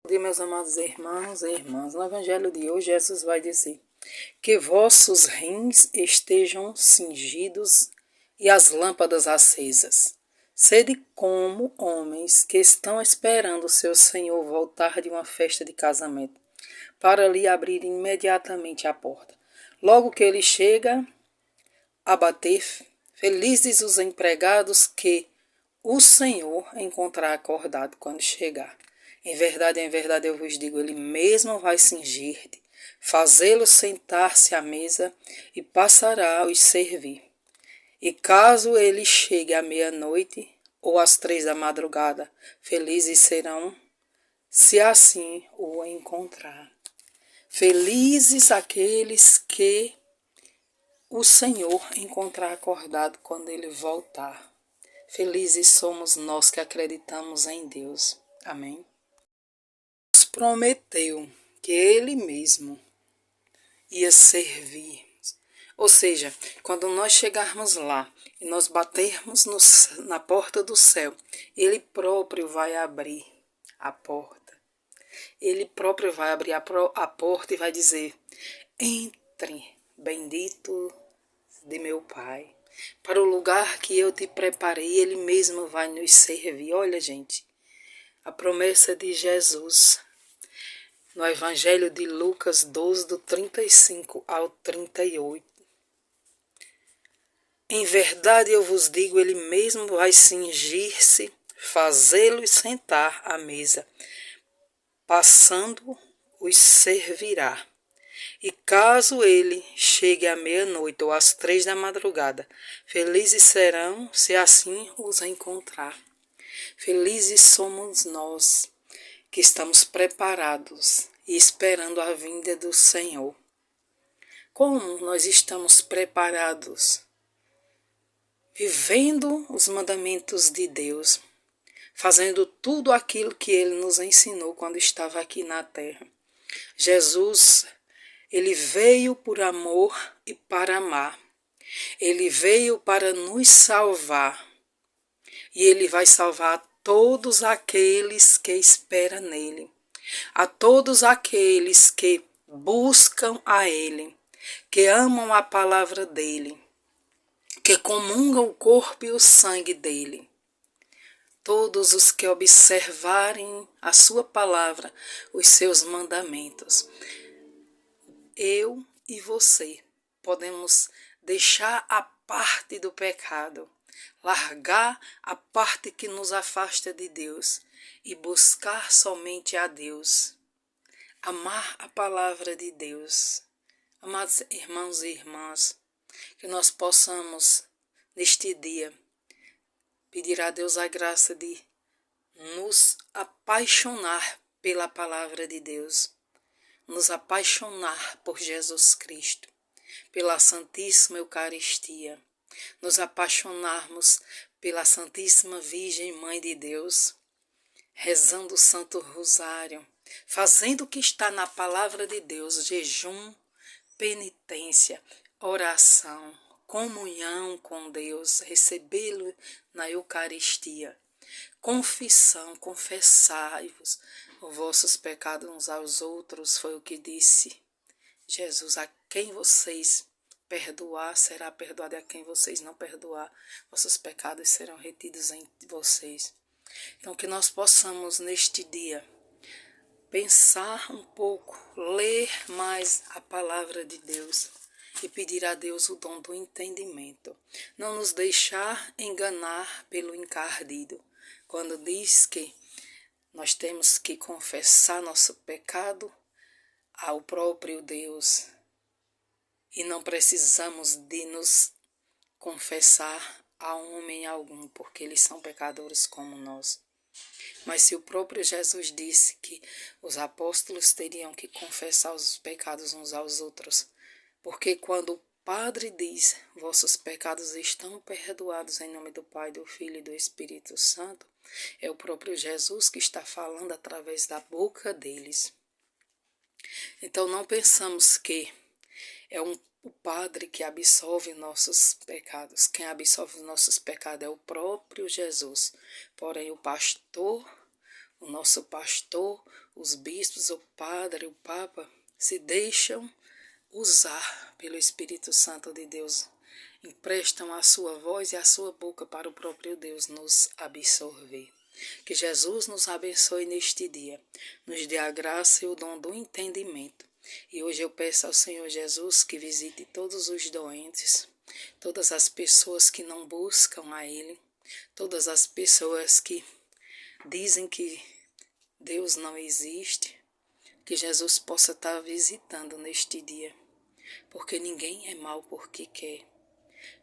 dia, meus amados irmãos e irmãs. No Evangelho de hoje, Jesus vai dizer que vossos rins estejam cingidos e as lâmpadas acesas. Sede como homens que estão esperando o seu Senhor voltar de uma festa de casamento, para lhe abrir imediatamente a porta. Logo que ele chega a bater, felizes os empregados que o Senhor encontrar acordado quando chegar. Em verdade, eu vos digo, ele mesmo vai cingir-te, fazê-lo sentar-se à mesa e passará a os servir. E caso ele chegue à meia-noite ou às 3 da madrugada, felizes serão, se assim o encontrar. Felizes aqueles que o Senhor encontrar acordado quando ele voltar. Felizes somos nós que acreditamos em Deus. Amém? Deus prometeu que Ele mesmo ia servir. Ou seja, quando nós chegarmos lá e nós batermos na porta do céu, Ele próprio vai abrir a porta. Ele próprio vai abrir a porta e vai dizer: entre, bendito de meu Pai, para o lugar que eu te preparei. Ele mesmo vai nos servir. Olha, gente, a promessa de Jesus no Evangelho de Lucas 12, do 35 ao 38. Em verdade eu vos digo, ele mesmo vai cingir-se, fazê-los sentar à mesa, passando os servirá. E caso ele chegue à meia-noite ou às 3 da madrugada, felizes serão se assim os encontrar. Felizes somos nós que estamos preparados e esperando a vinda do Senhor. Como nós estamos preparados? Vivendo os mandamentos de Deus, fazendo tudo aquilo que Ele nos ensinou quando estava aqui na terra. Jesus, Ele veio por amor e para amar. Ele veio para nos salvar. E Ele vai salvar todos aqueles que esperam nele. A todos aqueles que buscam a Ele, que amam a palavra dEle, que comungam o corpo e o sangue dEle. Todos os que observarem a sua palavra, os seus mandamentos. Eu e você podemos deixar a parte do pecado, largar a parte que nos afasta de Deus e buscar somente a Deus. Amar a palavra de Deus. Amados irmãos e irmãs, que nós possamos, neste dia, pedir a Deus a graça de nos apaixonar pela palavra de Deus, nos apaixonar por Jesus Cristo, pela Santíssima Eucaristia, nos apaixonarmos pela Santíssima Virgem Mãe de Deus, rezando o Santo Rosário, fazendo o que está na palavra de Deus, jejum, penitência, oração, comunhão com Deus, recebê-lo na Eucaristia, confissão, confessai-vos os vossos pecados uns aos outros, foi o que disse Jesus. A quem vocês perdoar, será perdoado, e a quem vocês não perdoar, vossos pecados serão retidos em vocês. Então, que nós possamos neste dia pensar um pouco, ler mais a palavra de Deus e pedir a Deus o dom do entendimento. Não nos deixar enganar pelo encardido, quando diz que nós temos que confessar nosso pecado ao próprio Deus e não precisamos de nos confessar a homem algum, porque eles são pecadores como nós. Mas se o próprio Jesus disse que os apóstolos teriam que confessar os pecados uns aos outros, porque quando o Padre diz, vossos pecados estão perdoados em nome do Pai, do Filho e do Espírito Santo, é o próprio Jesus que está falando através da boca deles. Então não pensamos que é o Padre que absolve nossos pecados. Quem absolve os nossos pecados é o próprio Jesus. Porém, o pastor, o nosso pastor, os bispos, o padre, o papa, se deixam usar pelo Espírito Santo de Deus, emprestam a sua voz e a sua boca para o próprio Deus nos absorver. Que Jesus nos abençoe neste dia, nos dê a graça e o dom do entendimento. E hoje eu peço ao Senhor Jesus que visite todos os doentes, todas as pessoas que não buscam a Ele, todas as pessoas que dizem que Deus não existe, que Jesus possa estar visitando neste dia, porque ninguém é mau porque quer.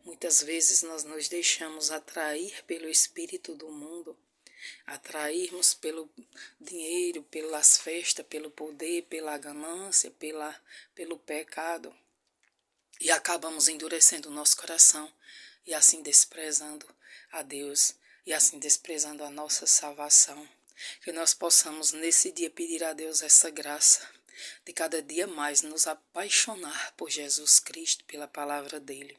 Muitas vezes nós nos deixamos atrair pelo espírito do mundo, atrairmos pelo dinheiro, pelas festas, pelo poder, pela ganância, pelo pecado, e acabamos endurecendo o nosso coração e assim desprezando a Deus e assim desprezando a nossa salvação. Que nós possamos nesse dia pedir a Deus essa graça de cada dia mais nos apaixonar por Jesus Cristo, pela palavra dele.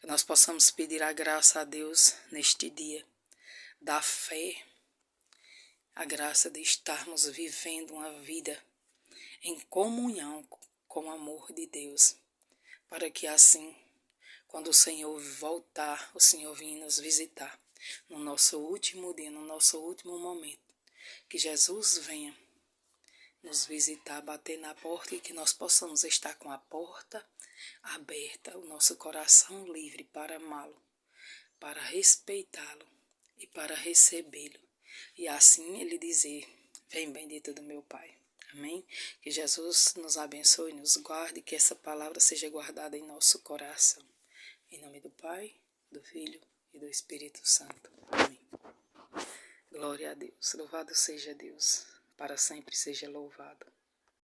Que nós possamos pedir a graça a Deus neste dia da fé, a graça de estarmos vivendo uma vida em comunhão com o amor de Deus, para que assim, quando o Senhor voltar, o Senhor venha nos visitar no nosso último dia, no nosso último momento, que Jesus venha nos visitar, bater na porta e que nós possamos estar com a porta aberta, o nosso coração livre para amá-lo, para respeitá-lo e para recebê-lo. E assim ele dizer, vem bendito do meu Pai. Amém? Que Jesus nos abençoe, nos guarde, que essa palavra seja guardada em nosso coração. Em nome do Pai, do Filho e do Espírito Santo. Amém. Glória a Deus. Louvado seja Deus. Para sempre seja louvado.